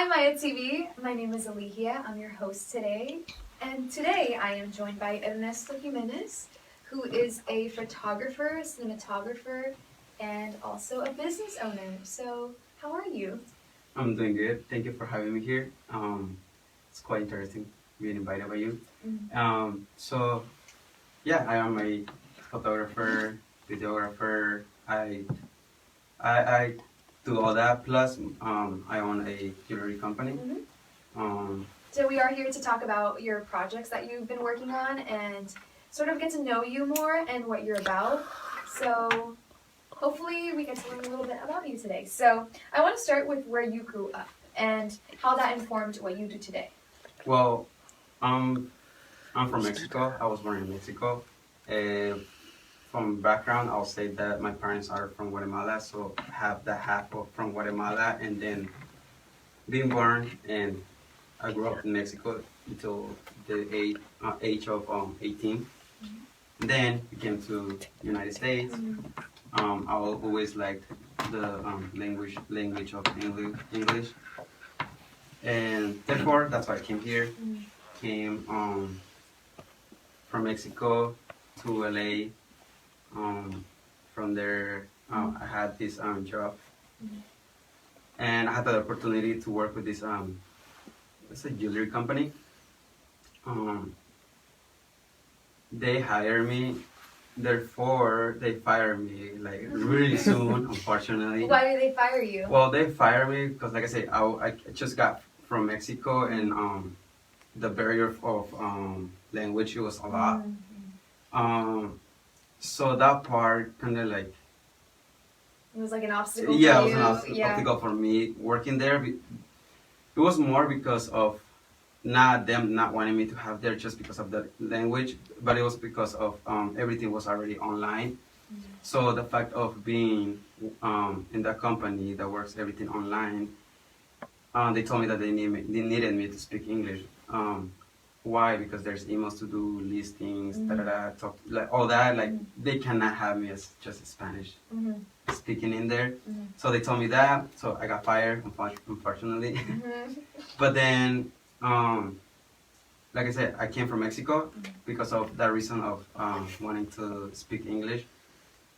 Hi Maeya TV, my name is Eligia, I'm your host today, and today I am joined by Ernesto Jimenez, who is a photographer, cinematographer, and also a business owner. So, how are you? I'm doing good. Thank you for having me here. It's quite interesting being invited by you. So yeah, I am a photographer, videographer. I do all that. Plus, I own a jewelry company. Mhm. Um, So we are here to talk about your projects that you've been working on and sort of get to know you more and what you're about. So hopefully we get to learn a little bit about you today. So I want to start with where you grew up and how that informed what you do today. well, I'm from Mexico. I was born in Mexico. Uh, from background, I'll say that my parents are from Guatemala, so I have the half of from Guatemala, and then being born and I grew up in Mexico until the age of 18. Then we came to United States. I always liked the language of English, and therefore that's why I came here. Came from Mexico to LA. From there, I had this job, and I had the opportunity to work with this it's a jewelry company. Um, they hired me, therefore they fired me like really soon, unfortunately. Why did they fire you? Well, they fired me because, like I said, I just got from Mexico, and the barrier of language, it was a lot. Um, so that part kind of like, It was like an obstacle yeah, for it was you. an obstacle for me working there. It was more because of not them not wanting me to have there just because of the language, but it was because of everything was already online. So the fact of being in that company that works everything online, they told me that they needed me to speak English. Why? Because there's emails to do, listings, da da da, talk, like all that. Like they cannot have me as just Spanish speaking in there. So they told me that. So I got fired, unfortunately. But then, like I said, I came from Mexico because of that reason of wanting to speak English.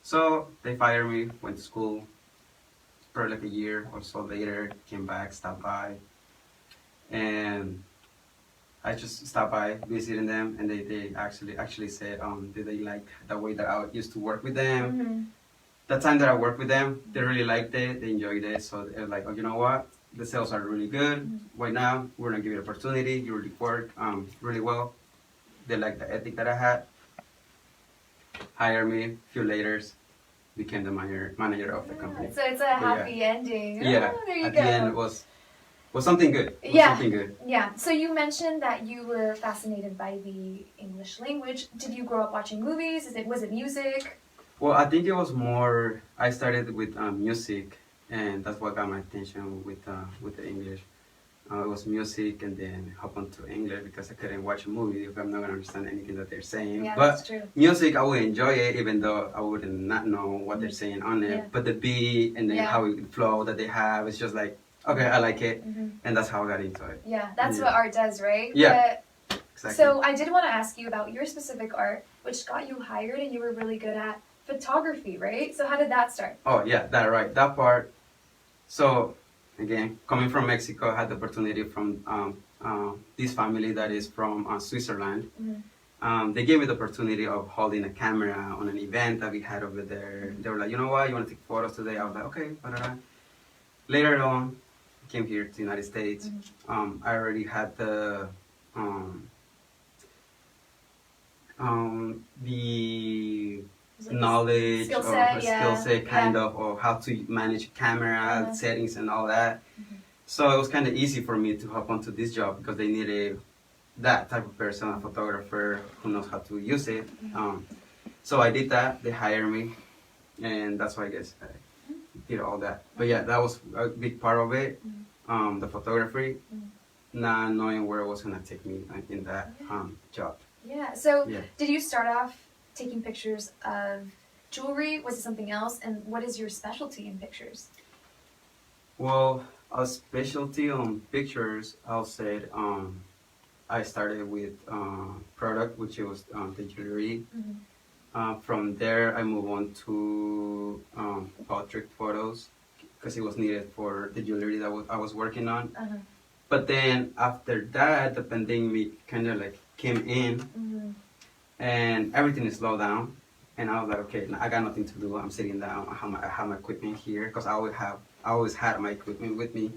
So they fired me, went to school. For like a year or so later, came back, stopped by, and I just stopped by visiting them, and they actually said did they like the way that I used to work with them. The time that I worked with them, they really liked it, they enjoyed it, so they're like, oh, you know what? The sales are really good right now. We're gonna give you an opportunity. You really work really well. They liked the ethic that I had. Hired me. A few later, became the manager of the company. So it's a happy ending. Yeah, Oh, there you at go. the end it was something good. Something good. Yeah. So you mentioned that you were fascinated by the English language. Did you grow up watching movies? Was it music? Well, I think it was more. I started with music, and that's what got my attention with the English. It was music, and then hop onto English because I couldn't watch a movie if I'm not gonna understand anything that they're saying. Yeah, but that's true. music, I would enjoy it, even though I would not know what they're saying on it. Yeah. But the beat and then how it flow that they have, it's just like, okay, I like it, and that's how I got into it. Yeah, that's what art does, right? Yeah. Exactly. So I did want to ask you about your specific art, which got you hired, and you were really good at photography, right? So how did that start? Oh yeah, that part. So again, coming from Mexico, I had the opportunity from this family that is from Switzerland. They gave me the opportunity of holding a camera on an event that we had over there. They were like, you know what, you want to take photos today? I was like, okay. Blah. Later on, I came here to the United States. I already had the knowledge skill or set, skill set kind of, or how to manage camera settings and all that. So it was kind of easy for me to hop onto this job because they needed that type of person, a photographer who knows how to use it. So I did that. They hired me, and that's why I guess I did all that. But yeah, that was a big part of it. The photography, not knowing where it was gonna take me in that job. Yeah. So did you start off taking pictures of jewelry? Was it something else? And what is your specialty in pictures? Well, a specialty on pictures, I'll say I started with product, which was the jewelry. From there, I moved on to portrait photos because it was needed for the jewelry that I was working on. But then after that, the pandemic kind of like came in, and everything is slowed down. And I was like, okay, I got nothing to do. I'm sitting down. I have my equipment here because I always had my equipment with me.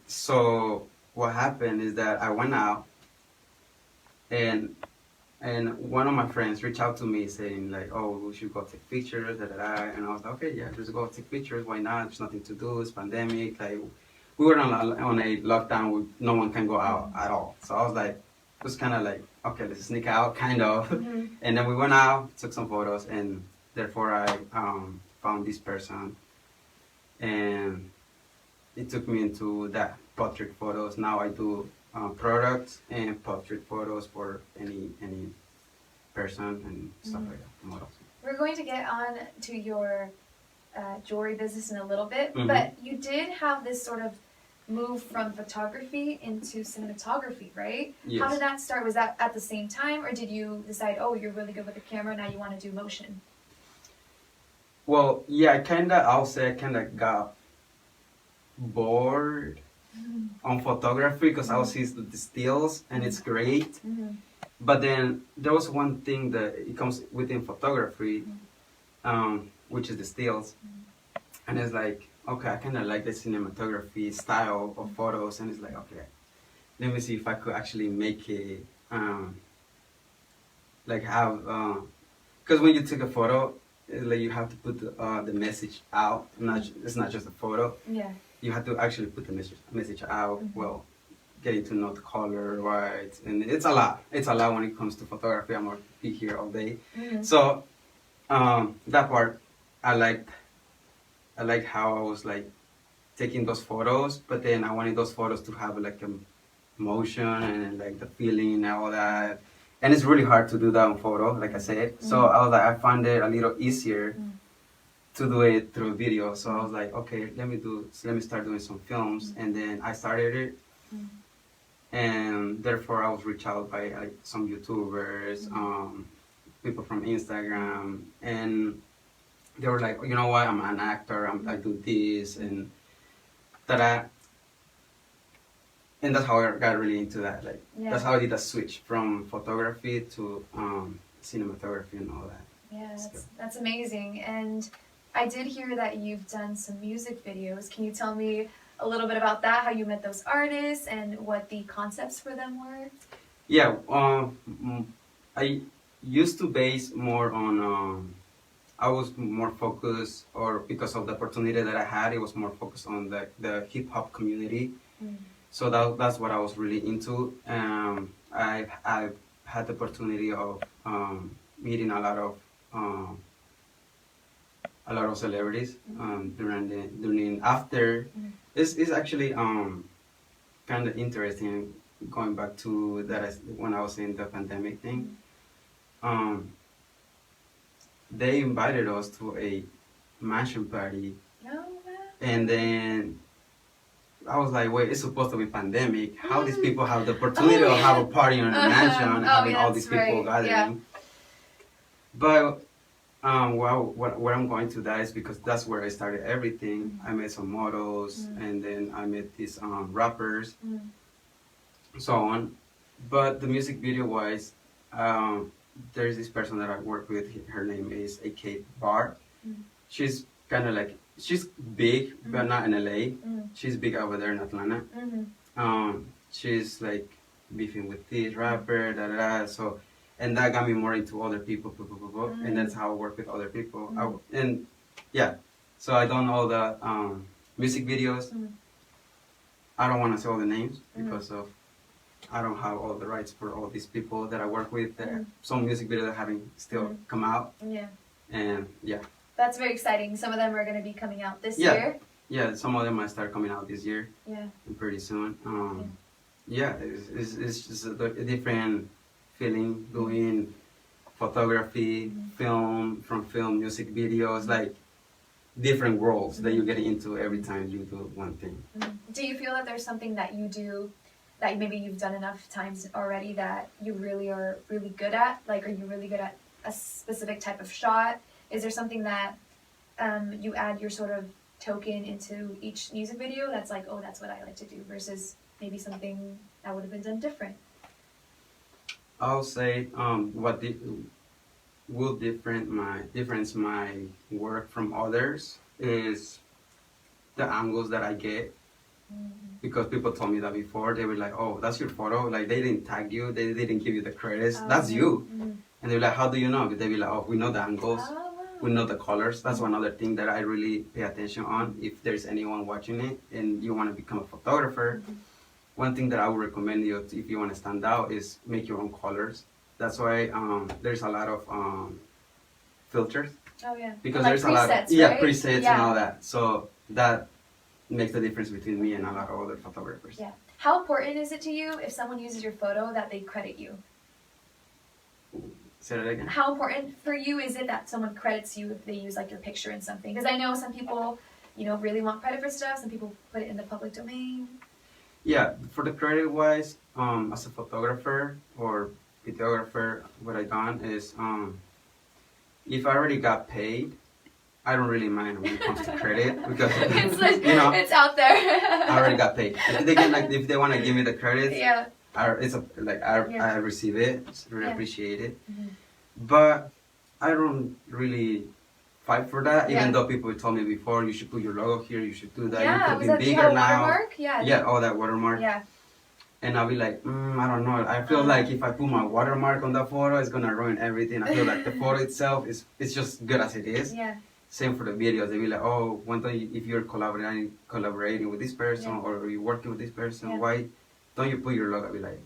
So what happened is that I went out, and one of my friends reached out to me saying like, oh, we should go take pictures, da da da. And I was like, okay, yeah, just go take pictures. Why not? There's nothing to do. It's pandemic. Like we were on a lockdown where no one can go out at all. So I was like, it was kind of like, okay, let's sneak out, kind of. And then we went out, took some photos, and therefore I found this person, and it took me into that portrait photos. Now I do products and portrait photos for any person and stuff like that. Models. We're going to get on to your jewelry business in a little bit, but you did have this sort of move from photography into cinematography, right? Yes. How did that start? Was that at the same time, or did you decide, oh, you're really good with the camera, now you want to do motion? Well, yeah, I'll say I kind of got bored on photography because I was seeing the stills and it's great. But then there was one thing that it comes within photography, which is the stills. And it's like, okay, I kind of like the cinematography style of photos. And it's like, okay, let me see if I could actually make it, like have, because when you take a photo, like you have to put the message out. It's not just a photo. Yeah. You have to actually put the message out. Well, getting to know the color, right? And it's a lot. It's a lot when it comes to photography. I'm gonna be here all day. So that part, I liked how I was like taking those photos, but then I wanted those photos to have like a motion and like the feeling and all that. And it's really hard to do that on photo, like I said. So I was like, I found it a little easier to do it through video. So I was like, okay, let me start doing some films. And then I started it. And therefore I was reached out by like some YouTubers, people from Instagram, and they were like, you know what, I'm an actor, I do this and that. And that's how I got really into that. Like that's how I did a switch from photography to cinematography and all that. Yeah, that's amazing. And I did hear that you've done some music videos. Can you tell me a little bit about that, how you met those artists and what the concepts for them were? Yeah, I used to base more on, I was more focused, or because of the opportunity that I had, it was more focused on the hip hop community. So that's what I was really into. I had the opportunity of meeting a lot of celebrities during after. It's actually kind of interesting going back to that when I was in the pandemic thing. They invited us to a mansion party, and then I was like, wait, it's supposed to be pandemic. How these people have the opportunity to have a party in a mansion and having all these people gathering? Yeah. But where I'm going to that is because that's where I started everything. I met some models, and then I met these rappers, so on. But the music video wise, there's this person that I work with. Her name is AK Bar. She's kind of like, she's big, but not in LA. She's big over there in Atlanta. She's like beefing with this rapper, da da da. So, and that got me more into other people, and that's how I work with other people. And yeah, so I done all the music videos. I don't want to say all the names because of I don't have all the rights for all these people that I work with. Some music videos that haven't still come out. And yeah. That's very exciting. Some of them are going to be coming out this year. Yeah, some of them might start coming out this year. Yeah. Pretty soon. It's just a different feeling doing photography, film, music videos. Like different worlds that you get into every time you do one thing. Do you feel that there's something that you do that maybe you've done enough times already that you really are really good at? Like, are you really good at a specific type of shot? Is there something that you add your sort of token into each music video that's like, oh, that's what I like to do, versus maybe something that would have been done different? I'll say what will difference my work from others is the angles that I get. Because people told me that before. They were like, oh, that's your photo. Like, they didn't tag you, they didn't give you the credits. That's you. And they were like, how do you know? They'd be like, oh, we know the angles, we know the colors. That's one other thing that I really pay attention on. If there's anyone watching it and you want to become a photographer, one thing that I would recommend you, if you want to stand out, is make your own colors. That's why there's a lot of filters. Oh yeah. Because like there's a lot of right? presets and all that. So that makes the difference between me and a lot of other photographers. Yeah. How important is it to you if someone uses your photo that they credit you? Say that again. How important for you is it that someone credits you if they use like your picture in something? Because I know some people, really want credit for stuff. Some people put it in the public domain. Yeah, for the credit wise, as a photographer or videographer, what I done is if I already got paid, I don't really mind when it comes to credit because it's out there. I already got paid. If they want to give me the credit, yeah, I receive it, really appreciate it. But I don't really fight for that. Even though people told me before, you should put your logo here, you should do that. Yeah, you could be bigger now. Watermark? Yeah, all that watermark. Yeah. And I'll be like, I don't know. I feel like if I put my watermark on the photo, it's gonna ruin everything. I feel like the photo itself it's just good as it is. Yeah. Same for the videos. They be like, oh, one thing, if you're collaborating with this person or you're working with this person, why don't you put your logo? I be like,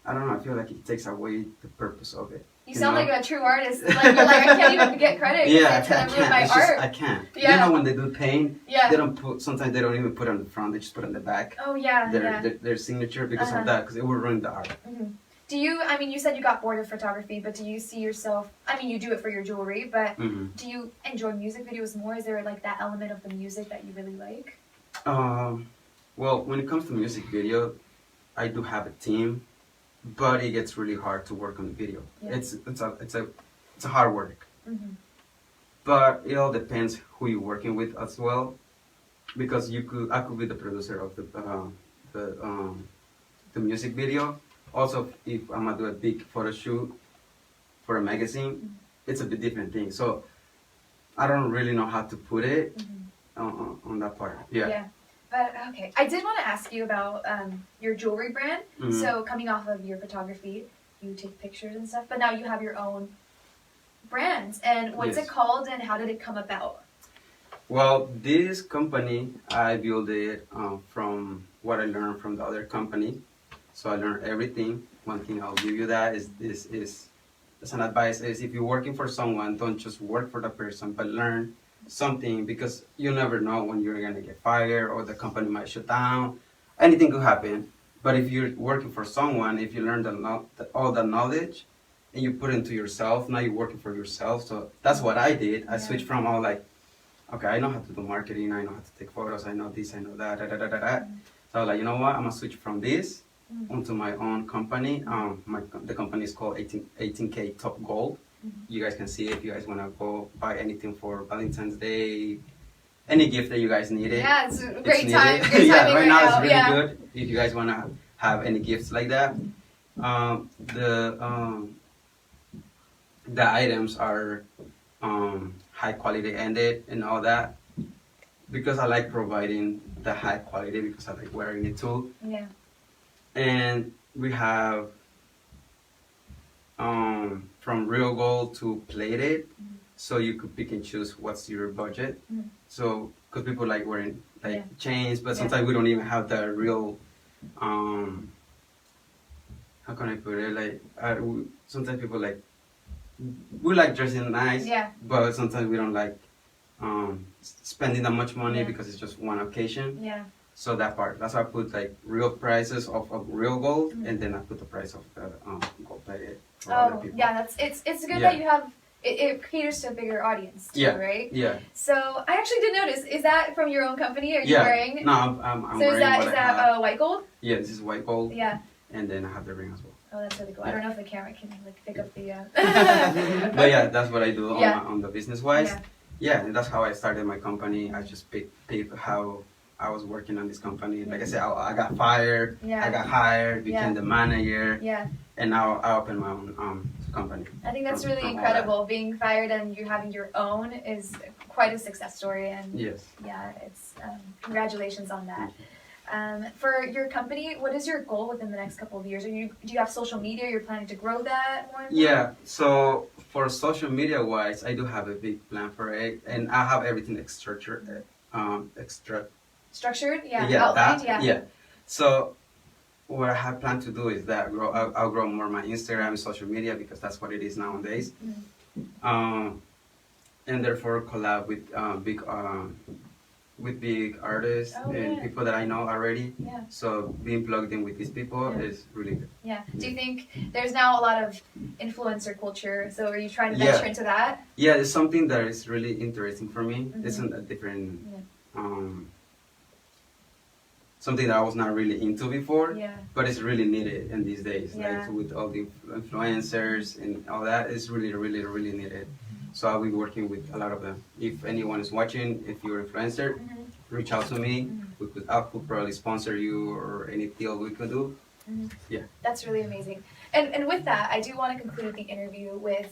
I don't know. I feel like it takes away the purpose of it. You sound like a true artist. Like, you're like, I can't even get credit. Yeah, it's gonna ruin my art. I can't. Yeah. When they do paint, they sometimes they don't even put it on the front. They just put it on the back. Oh yeah. Their signature because of that, because it will ruin the art. Do you, you said you got bored of photography, but do you see yourself, you do it for your jewelry, but do you enjoy music videos more? Is there like that element of the music that you really like? Well, when it comes to music video, I do have a team, but it gets really hard to work on the video. Yeah. It's a hard work. But it all depends who you're working with as well, because I could be the producer of the music video. Also, if I'm gonna do a big photo shoot for a magazine, it's a bit different thing. So I don't really know how to put it on that part. Yeah. But okay, I did want to ask you about your jewelry brand. So coming off of your photography, you take pictures and stuff, but now you have your own brand. And what's it called, and how did it come about? Well, this company, I built it from what I learned from the other company. So I learned everything. One thing I'll give you that is as an advice is, if you're working for someone, don't just work for the person, but learn something, because you never know when you're gonna get fired or the company might shut down. Anything could happen. But if you're working for someone, if you learn all the knowledge and you put it into yourself, now you're working for yourself. So that's what I did. I switched from all like, okay, I know how to do marketing, I know how to take photos, I know this, I know that, So I was like, you know what, I'm gonna switch from this onto my own company. The company is called 18K Top Gold. You guys can see it if you guys want to go buy anything for Valentine's Day, any gift that you guys need it. Yeah, it's a great time. Right now it's really good if you guys want to have any gifts like that. The items are high quality and all that, because I like providing the high quality, because I like wearing it too. Yeah. And we have from real gold to plated, so you could pick and choose what's your budget. So, because people like wearing chains, but sometimes we don't even have the real, how can I put it, like, sometimes people like, we like dressing nice, but sometimes we don't like spending that much money because it's just one occasion. So that part, that's why I put like real prices of real gold, and then I put the price of the gold plated for other people. Yeah, it's good that you have it caters to a bigger audience too, Yeah. right? Yeah. So I actually did notice. Is that from your own company? Are you wearing? No, I'm So wearing is that what I have. white gold? Yeah, this is white gold. Yeah. And then I have the ring as well. Oh, that's really cool. I Yeah. don't know if the camera can like pick up the. But yeah, that's what I do Yeah. on the business wise. Yeah. Yeah, and that's how I started my company. I just picked how I was working on this company. Like I said, I got fired. Yeah. I got hired, became the manager, Yeah. and now I opened my own company. I think that's really from all incredible. Being fired and you having your own is quite a success story, and Yes. yeah, it's congratulations on that. For your company, what is your goal within the next couple of years? Do you have social media? You're planning to grow that more? And more? Yeah. So for social media wise, I do have a big plan for it, and I have everything structured. Structured? Yeah. Yeah. Outlined? That, yeah. So what I have planned to do is that I'll grow more my Instagram and social media because that's what it is nowadays. Mhm. And therefore collab with big artists and people that I know already. Yeah. So being plugged in with these people Yeah. is really good. Yeah. Do you think there's now a lot of influencer culture? So are you trying to venture into that? Yeah, it's something that is really interesting for me. Mhm. It's a different, something that I was not really into before, Yeah. but it's really needed in these days. Yeah. Like with all the influencers and all that, it's really, really, really needed. So I'll be working with a lot of them. If anyone is watching, if you're an influencer, Mhm. reach out to me. Mhm. I could probably sponsor you or any deal we could do. Mhm. Yeah. That's really amazing. And with that, I do want to conclude the interview with,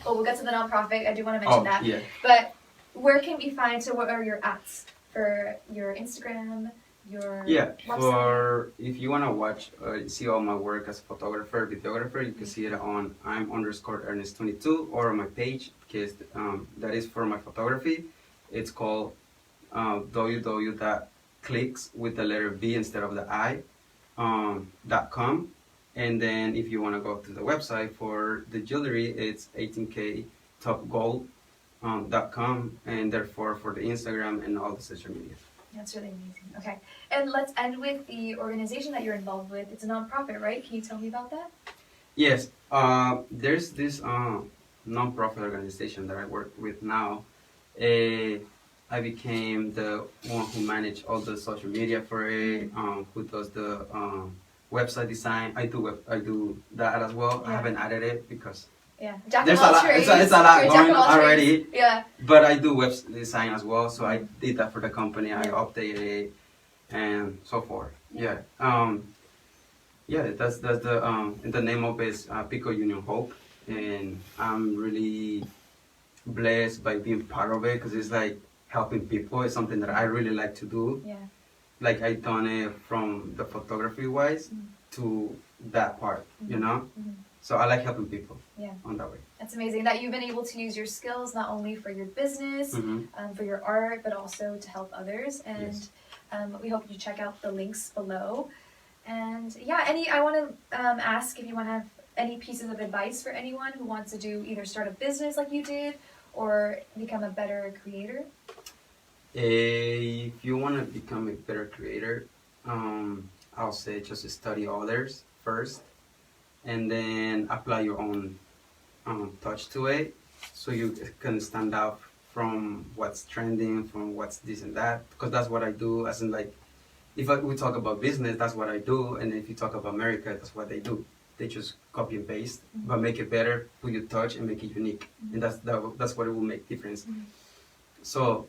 we'll get to the nonprofit. I do want to mention that. Yeah. But where can we find, so what are your apps for your Instagram, your website? For if you want to watch, see all my work as a photographer, videographer, you can see it on I'm_Ernest22 or on my page, because that is for my photography. It's called www.clicks with the letter V instead of the I .com. And then if you want to go to the website for the jewelry, it's 18ktopgold.com, and therefore for the Instagram and all the social media. That's really amazing. Okay. And let's end with the organization that you're involved with. It's a nonprofit, right? Can you tell me about that? Yes. There's this nonprofit organization that I work with now. I became the one who managed all the social media for it, who does the website design. I do that as well. Yeah. I haven't added it because Yeah. there's a lot. It's a lot going on already. Yeah. But I do web design as well, so I did that for the company. I updated it and so forth. Yeah. That's the name of it is Pico Union Hope, and I'm really blessed by being part of it because it's like helping people. It's something that I really like to do. Yeah. Like I done it from the photography wise to that part, you know. So I like helping people. Yeah. On that way. That's amazing that you've been able to use your skills not only for your business, for your art, but also to help others. And we hope you check out the links below. And yeah, I want to ask if you want to have any pieces of advice for anyone who wants to do either start a business like you did or become a better creator. If you want to become a better creator, I'll say just study others first, and then apply your own touch to it, so you can stand out from what's trending, from what's this and that. Because that's what I do. As in, like, if we talk about business, that's what I do, and if you talk about America, that's what they do. They just copy and paste, but make it better, put your touch, and make it unique, and that's what it will make difference. So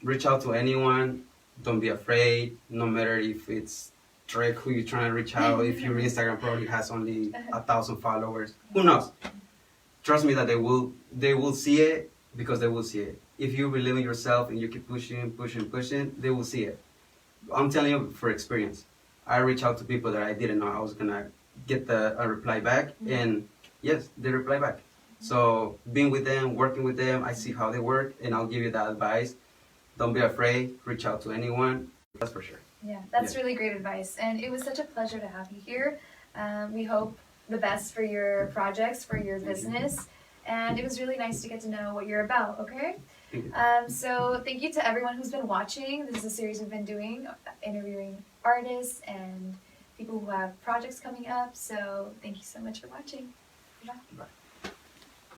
reach out to anyone. Don't be afraid. No matter if it's Drake who you're trying to reach out. If your Instagram probably has only 1,000 followers, who knows? Trust me that they will see it, because they will see it. If you believe in yourself and you keep pushing, they will see it. I'm telling you for experience. I reach out to people that I didn't know I was gonna get a reply back, and yes, they reply back. So being with them, working with them, I see how they work, and I'll give you that advice. Don't be afraid. Reach out to anyone. That's for sure. Yeah, that's really great advice. And it was such a pleasure to have you here. We hope the best for your projects, for your business. And it was really nice to get to know what you're about, okay? So thank you to everyone who's been watching. This is a series we've been doing, interviewing artists and people who have projects coming up. So thank you so much for watching. Bye.